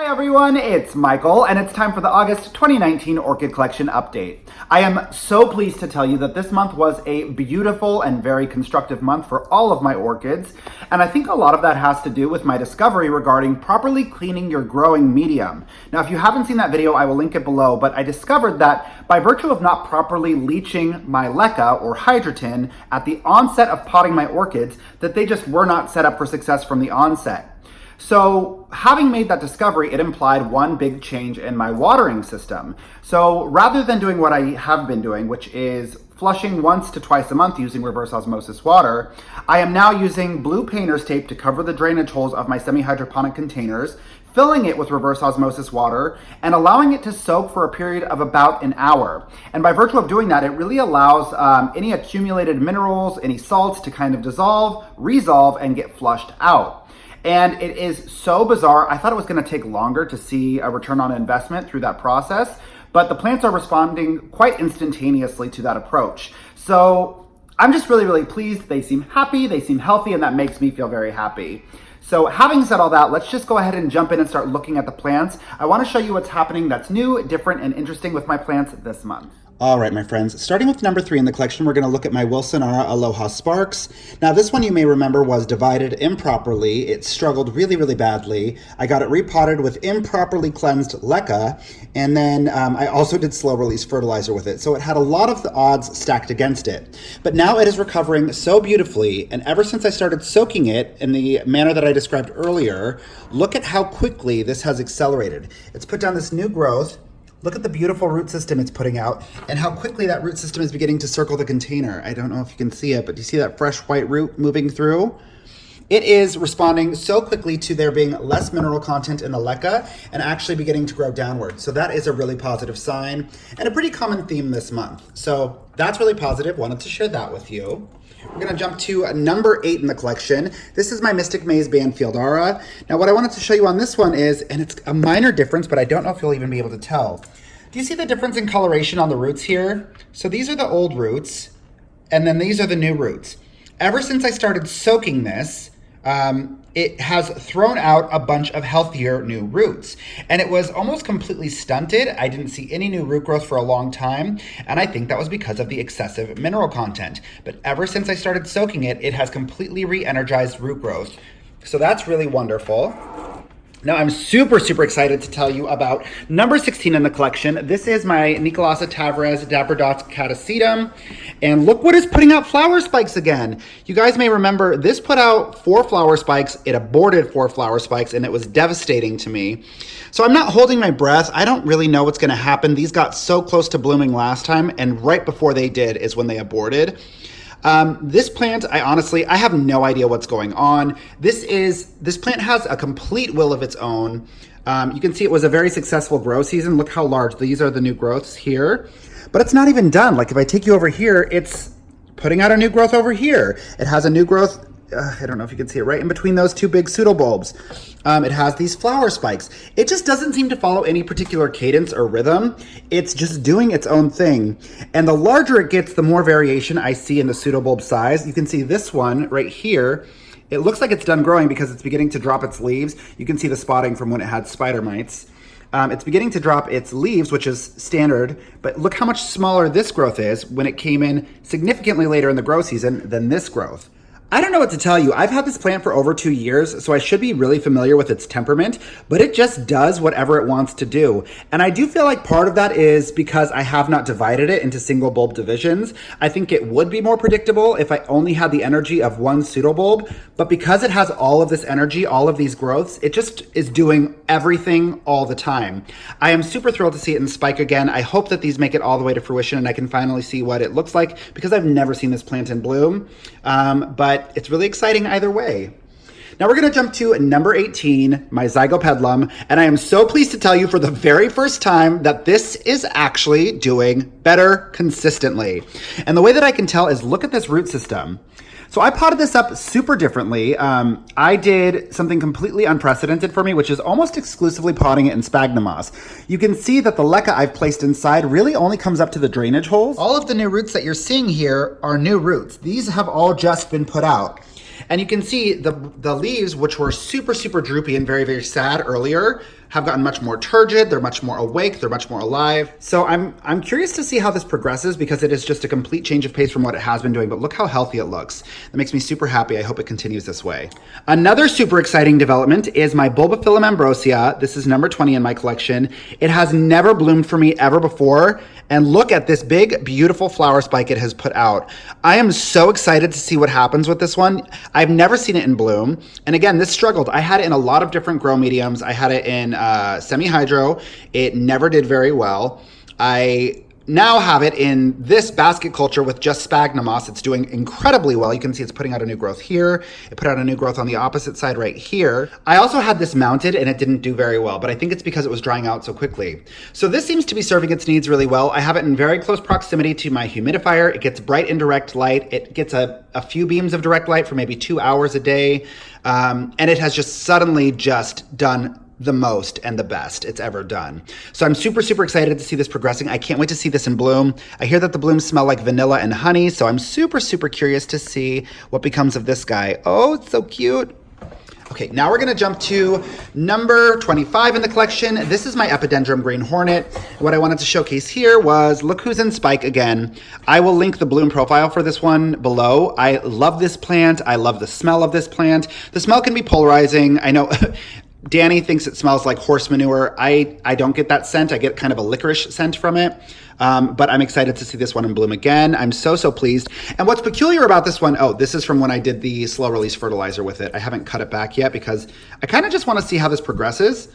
Hi everyone, it's Michael, and it's time for the August 2019 Orchid Collection update. I am so pleased to tell you that this month was a beautiful and very constructive month for all of my orchids, and I think a lot of that has to do with my discovery regarding properly cleaning your growing medium. Now, if you haven't seen that video, I will link it below, but I discovered that by virtue of not properly leaching my leca or hydroton at the onset of potting my orchids, that they just were not set up for success from the onset. So having made that discovery, it implied one big change in my watering system. So rather than doing what I have been doing, which is flushing once to twice a month using reverse osmosis water, I am now using blue painter's tape to cover the drainage holes of my semi-hydroponic containers, filling it with reverse osmosis water, and allowing it to soak for a period of about an hour. And by virtue of doing that, it really allows any accumulated minerals, any salts to kind of dissolve, resolve, and get flushed out. And it is so bizarre. I thought it was going to take longer to see a return on investment through that process, but the plants are responding quite instantaneously to that approach. So I'm just really pleased. They seem happy, they seem healthy, and that makes me feel very happy. So having said all that, let's just go ahead and jump in and start looking at the plants. I want to show you what's happening that's new, different, and interesting with my plants this month. All right, my friends, starting with number 3 in the collection, we're going to look at my Wilsonara Aloha Sparks. Now, this one you may remember was divided improperly. It struggled really badly. I got it repotted with improperly cleansed leca, and then I also did slow release fertilizer with it. So it had a lot of the odds stacked against it. But now it is recovering so beautifully, and ever since I started soaking it in the manner that I described earlier, look at how quickly this has accelerated. It's put down this new growth. Look at the beautiful root system it's putting out and how quickly that root system is beginning to circle the container. I don't know if you can see it, but do you see that fresh white root moving through? It is responding so quickly to there being less mineral content in the leca and actually beginning to grow downward. So that is a really positive sign and a pretty common theme this month. So that's really positive. Wanted to share that with you. We're going to jump to number 8 in the collection. This is my Mystic Maze Banfieldara. Now what I wanted to show you on this one is, and it's a minor difference, but I don't know if you'll even be able to tell. Do you see the difference in coloration on the roots here? So these are the old roots, and then these are the new roots. Ever since I started soaking this, it has thrown out a bunch of healthier new roots, and it was almost completely stunted. I didn't see any new root growth for a long time, and I think that was because of the excessive mineral content. But ever since I started soaking it, it has completely re-energized root growth. So that's really wonderful. Now I'm super excited to tell you about number 16 in the collection. This is my Nicolasa Tavares Dapper Dots Catasetum. And look what is putting out flower spikes again. You guys may remember this put out 4 flower spikes. It aborted 4 flower spikes and it was devastating to me. So I'm not holding my breath. I don't really know what's going to happen. These got so close to blooming last time, and right before they did is when they aborted. This plant, I have no idea what's going on. This plant has a complete will of its own. You can see it was a very successful grow season. Look how large. These are the new growths here, but it's not even done. Like if I take you over here, it's putting out a new growth over here. It has a new growth. I don't know if you can see it right in between those 2 big pseudobulbs. It has these flower spikes. It just doesn't seem to follow any particular cadence or rhythm. It's just doing its own thing. And the larger it gets, the more variation I see in the pseudobulb size. You can see this one right here. It looks like it's done growing because it's beginning to drop its leaves. You can see the spotting from when it had spider mites. It's beginning to drop its leaves, which is standard, but look how much smaller this growth is when it came in significantly later in the grow season than this growth. I don't know what to tell you. I've had this plant for over 2 years, so I should be really familiar with its temperament, but it just does whatever it wants to do. And I do feel like part of that is because I have not divided it into single bulb divisions. I think it would be more predictable if I only had the energy of one pseudobulb, but because it has all of this energy, all of these growths, it just is doing everything all the time. I am super thrilled to see it in spike again. I hope that these make it all the way to fruition and I can finally see what it looks like because I've never seen this plant in bloom. But it's really exciting either way. Now we're going to jump to number 18, my Zygopetalum, and I am so pleased to tell you for the very first time that this is actually doing better consistently. And the way that I can tell is look at this root system. So I potted this up super differently. I did something completely unprecedented for me, which is almost exclusively potting it in sphagnum moss. You can see that the leca I've placed inside really only comes up to the drainage holes. All of the new roots that you're seeing here are new roots. These have all just been put out. And you can see the leaves, which were super droopy and very sad earlier, have gotten much more turgid, they're much more awake, they're much more alive. So I'm curious to see how this progresses because it is just a complete change of pace from what it has been doing, but look how healthy it looks. That makes me super happy. I hope it continues this way. Another super exciting development is my Bulbophyllum Ambrosia. This is number 20 in my collection. It has never bloomed for me ever before. And look at this big, beautiful flower spike it has put out. I am so excited to see what happens with this one. I've never seen it in bloom. And again, this struggled. I had it in a lot of different grow mediums. I had it in semi-hydro. It never did very well. I now have it in this basket culture with just sphagnum moss. It's doing incredibly well. You can see it's putting out a new growth here. It put out a new growth on the opposite side right here. I also had this mounted and it didn't do very well, but I think it's because it was drying out so quickly. So this seems to be serving its needs really well. I have it in very close proximity to my humidifier. It gets bright indirect light. It gets a few beams of direct light for maybe 2 hours a day. And it has just suddenly just done the most and the best it's ever done. So I'm super, super excited to see this progressing. I can't wait to see this in bloom. I hear that the blooms smell like vanilla and honey, so I'm super, super curious to see what becomes of this guy. Oh, it's so cute. Okay, now we're gonna jump to number 25 in the collection. This is my Epidendrum Green Hornet. What I wanted to showcase here was, look who's in spike again. I will link the bloom profile for this one below. I love this plant. I love the smell of this plant. The smell can be polarizing. I know Danny thinks it smells like horse manure. I don't get that scent. I get kind of a licorice scent from it. But I'm excited to see this one in bloom again. I'm so, so pleased. And what's peculiar about this one, oh, this is from when I did the slow release fertilizer with it. I haven't cut it back yet because I kind of just want to see how this progresses.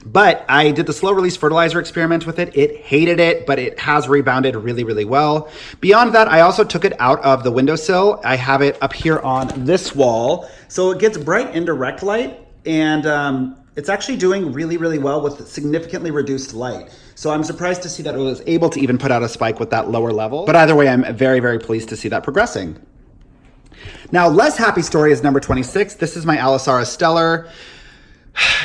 But I did the slow release fertilizer experiment with it. It hated it, but it has rebounded really, really well. Beyond that, I also took it out of the windowsill. I have it up here on this wall. So it gets bright indirect light and it's actually doing really, really well with significantly reduced light. So I'm surprised to see that it was able to even put out a spike with that lower level. But either way, I'm very, very pleased to see that progressing. Now, less happy story is number 26. This is my Alisara Stellar.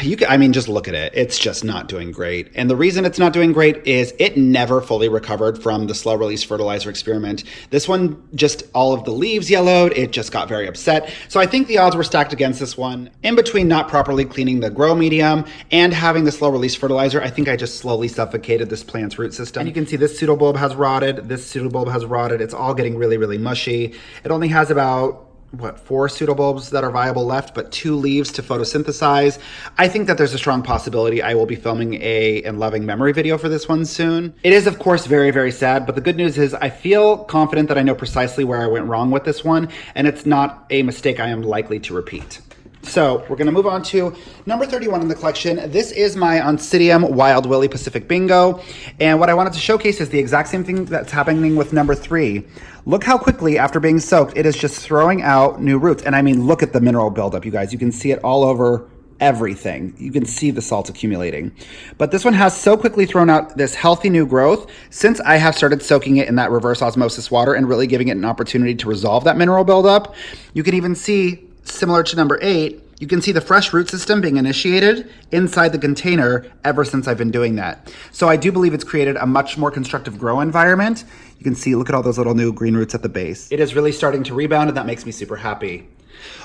Just look at it. It's just not doing great. And the reason it's not doing great is it never fully recovered from the slow release fertilizer experiment. This one, just all of the leaves yellowed. It just got very upset. So I think the odds were stacked against this one. In between not properly cleaning the grow medium and having the slow release fertilizer, I think I just slowly suffocated this plant's root system. And you can see this pseudobulb has rotted. This pseudobulb has rotted. It's all getting really, really mushy. It only has about 4 pseudobulbs that are viable left, but 2 leaves to photosynthesize. I think that there's a strong possibility I will be filming a and loving memory video for this one soon. It is, of course, very, very sad, but the good news is I feel confident that I know precisely where I went wrong with this one, and it's not a mistake I am likely to repeat. So we're gonna move on to number 31 in the collection. This is my Oncidium Wild Willy Pacific Bingo. And what I wanted to showcase is the exact same thing that's happening with number 3. Look how quickly, after being soaked, it is just throwing out new roots. And I mean, look at the mineral buildup, you guys. You can see it all over everything. You can see the salt accumulating. But this one has so quickly thrown out this healthy new growth since I have started soaking it in that reverse osmosis water and really giving it an opportunity to resolve that mineral buildup. You can even see, similar to number 8, you can see the fresh root system being initiated inside the container ever since I've been doing that. So I do believe it's created a much more constructive grow environment. You can see, look at all those little new green roots at the base. It is really starting to rebound, and that makes me super happy.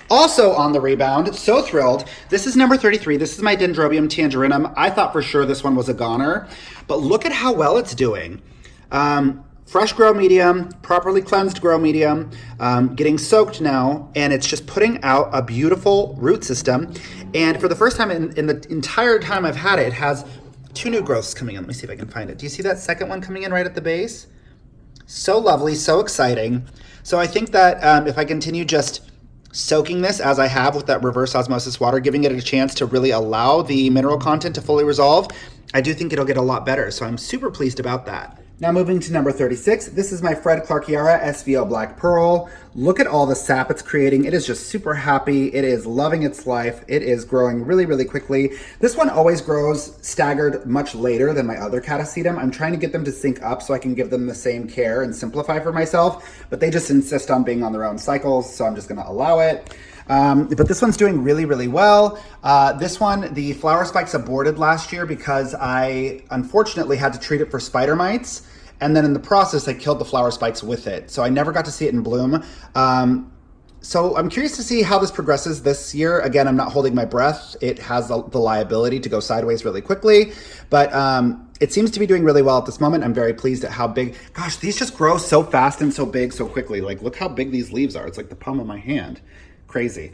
Also on the rebound, so thrilled, this is number 33. This is my Dendrobium tangerinum. I thought for sure this one was a goner, but look at how well it's doing. Fresh grow medium, properly cleansed grow medium, getting soaked now, and it's just putting out a beautiful root system. And for the first time in the entire time I've had it, it has 2 new growths coming in. Let me see if I can find it. Do you see that second one coming in right at the base? So lovely, so exciting. So I think that if I continue just soaking this as I have with that reverse osmosis water, giving it a chance to really allow the mineral content to fully resolve, I do think it'll get a lot better. So I'm super pleased about that. Now moving to number 36, this is my Fred Clarkiara SVO Black Pearl. Look at all the sap it's creating. It is just super happy. It is loving its life. It is growing really, really quickly. This one always grows staggered much later than my other Catasetum. I'm trying to get them to sync up so I can give them the same care and simplify for myself, but they just insist on being on their own cycles, so I'm just gonna allow it. But this one's doing really, really well. This one, the flower spikes aborted last year because I unfortunately had to treat it for spider mites. And then in the process, I killed the flower spikes with it. So I never got to see it in bloom. So I'm curious to see how this progresses this year. Again, I'm not holding my breath. It has the liability to go sideways really quickly, but it seems to be doing really well at this moment. I'm very pleased at how big. Gosh, these just grow so fast and so big so quickly. Like, look how big these leaves are. It's like the palm of my hand. Crazy.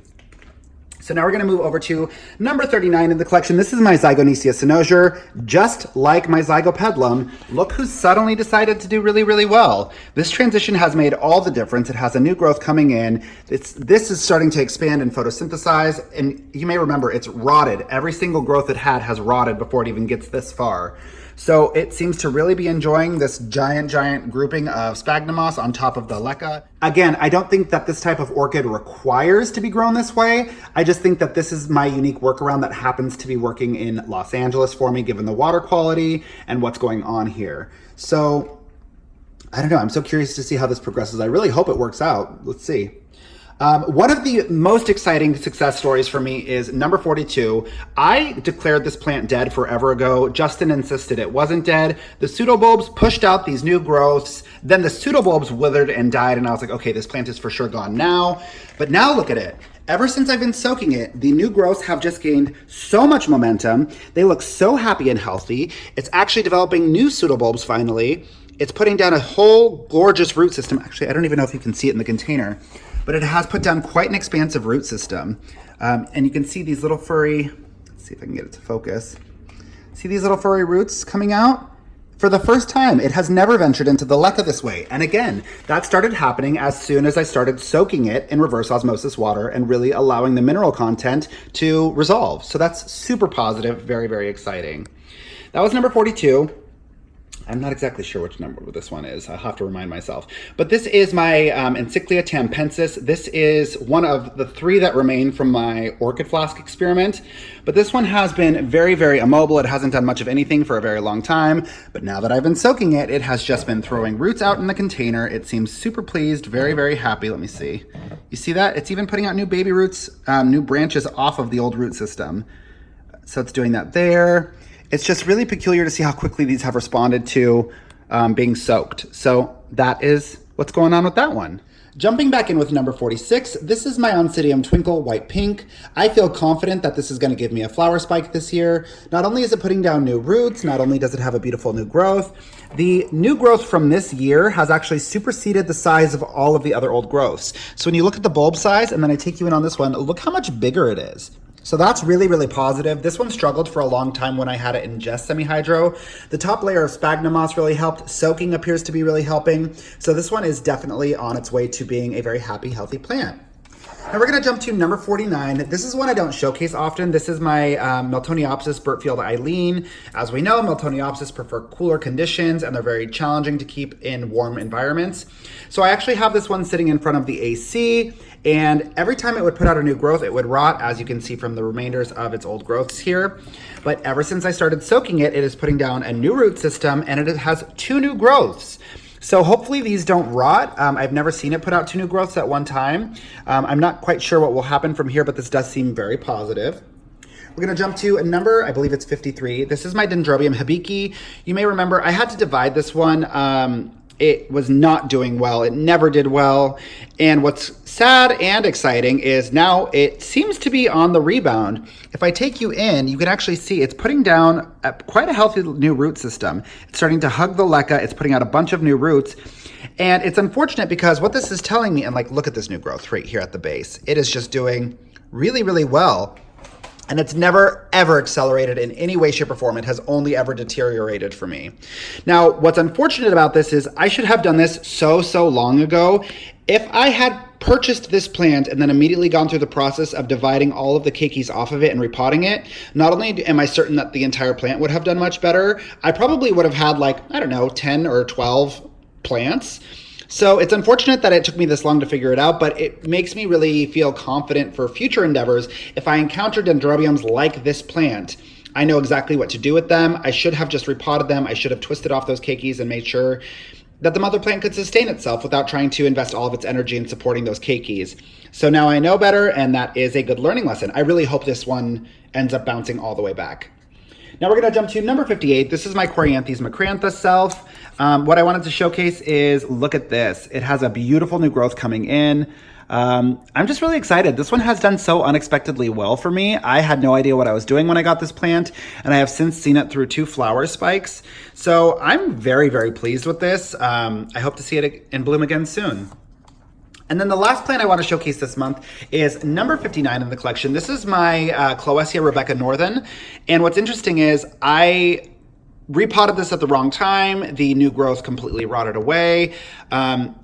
So now we're going to move over to number 39 in the collection. This is my Zygonesia cynosure. Just like my Zygopetalum, look who's suddenly decided to do really, really well. This transition has made all the difference. It has a new growth coming in. This is starting to expand and photosynthesize. And you may remember it's rotted. Every single growth it had has rotted before it even gets this far. So it seems to really be enjoying this giant grouping of sphagnum moss on top of the leca. Again, I don't think that this type of orchid requires to be grown this way. I just think that this is my unique workaround that happens to be working in Los Angeles for me, given the water quality and what's going on here. So I don't know, I'm so curious to see how this progresses. I really hope it works out. Let's see. One of the most exciting success stories for me is number 42. I declared this plant dead forever ago. Justin insisted it wasn't dead. The pseudobulbs pushed out these new growths. Then the pseudobulbs withered and died, and I was like, okay, this plant is for sure gone now. But now look at it. Ever since I've been soaking it, the new growths have just gained so much momentum. They look so happy and healthy. It's actually developing new pseudobulbs finally. It's putting down a whole gorgeous root system. Actually, I don't even know if you can see it in the container, but it has put down quite an expansive root system. And you can see these little furry, let's see if I can get it to focus. See these little furry roots coming out? For the first time, it has never ventured into the leca this way. And again, that started happening as soon as I started soaking it in reverse osmosis water and really allowing the mineral content to resolve. So that's super positive, very, very exciting. That was number 42. I'm not exactly sure which number this one is. I'll have to remind myself. But this is my Encyclia tampensis. This is one of the 3 that remain from my orchid flask experiment. But this one has been very, very immobile. It hasn't done much of anything for a very long time. But now that I've been soaking it, it has just been throwing roots out in the container. It seems super pleased, very, very happy. Let me see. You see that? It's even putting out new baby roots, new branches off of the old root system. So it's doing that there. It's just really peculiar to see how quickly these have responded to being soaked. So that is what's going on with that one. Jumping back in with number 46, this is my Oncidium Twinkle White Pink. I feel confident that this is going to give me a flower spike this year. Not only is it putting down new roots, not only does it have a beautiful new growth, the new growth from this year has actually superseded the size of all of the other old growths. So when you look at the bulb size, and then I take you in on this one, look how much bigger it is. So that's really, really positive. This one struggled for a long time when I had it in just semi-hydro. The top layer of sphagnum moss really helped. Soaking appears to be really helping. So this one is definitely on its way to being a very happy, healthy plant. Now we're going to jump to number 49. This is one I don't showcase often. This is my Miltoniopsis Burtfield Eileen. As we know, Miltoniopsis prefer cooler conditions and they're very challenging to keep in warm environments. So I actually have this one sitting in front of the AC, and every time it would put out a new growth, it would rot, as you can see from the remainders of its old growths here. But ever since I started soaking it, it is putting down a new root system and it has 2 new growths. So hopefully these don't rot. I've never seen it put out 2 new growths at one time. I'm not quite sure what will happen from here, but this does seem very positive. We're going to jump to a number, I believe it's 53. This is my Dendrobium hibiki. You may remember I had to divide this one. It was not doing well. It never did well. And what's sad and exciting is now it seems to be on the rebound. If I take you in, you can actually see it's putting down quite a healthy new root system. It's starting to hug the leca. It's putting out a bunch of new roots. And it's unfortunate because what this is telling me, and like, look at this new growth right here at the base. It is just doing really, really well. And it's never, ever accelerated in any way, shape, or form. It has only ever deteriorated for me. Now, what's unfortunate about this is I should have done this so long ago. If I had purchased this plant and then immediately gone through the process of dividing all of the keikis off of it and repotting it, not only am I certain that the entire plant would have done much better, I probably would have had like, I don't know, 10 or 12 plants. So it's unfortunate that it took me this long to figure it out, but it makes me really feel confident for future endeavors. If I encounter dendrobiums like this plant, I know exactly what to do with them. I should have just repotted them. I should have twisted off those keikis and made sure that the mother plant could sustain itself without trying to invest all of its energy in supporting those keikis. So now I know better, and that is a good learning lesson. I really hope this one ends up bouncing all the way back. Now we're going to jump to number 58. This is my Coryanthes macrantha self. What I wanted to showcase is, look at this. It has a beautiful new growth coming in. I'm just really excited. This one has done so unexpectedly well for me. I had no idea what I was doing when I got this plant, and I have since seen it through 2 flower spikes. So I'm very, very pleased with this. I hope to see it in bloom again soon. And then the last plant I want to showcase this month is number 59 in the collection. This is my Cloesia Rebecca Northern. And what's interesting is I repotted this at the wrong time. The new growth completely rotted away.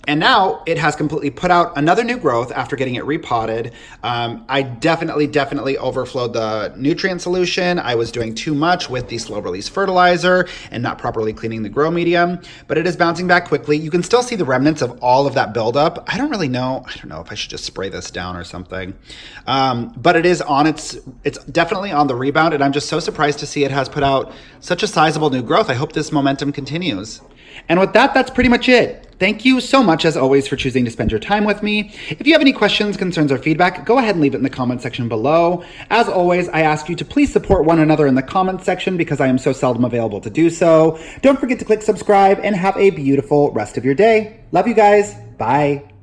And now it has completely put out another new growth after getting it repotted. I definitely overflowed the nutrient solution. I was doing too much with the slow release fertilizer and not properly cleaning the grow medium, but it is bouncing back quickly. You can still see the remnants of all of that buildup. I don't know if I should just spray this down or something. But it is on it's definitely on the rebound, and I'm just so surprised to see it has put out such a sizable new growth. I hope this momentum continues. And with that, that's pretty much it. Thank you so much, as always, for choosing to spend your time with me. If you have any questions, concerns, or feedback, go ahead and leave it in the comment section below. As always, I ask you to please support one another in the comment section because I am so seldom available to do so. Don't forget to click subscribe and have a beautiful rest of your day. Love you guys. Bye.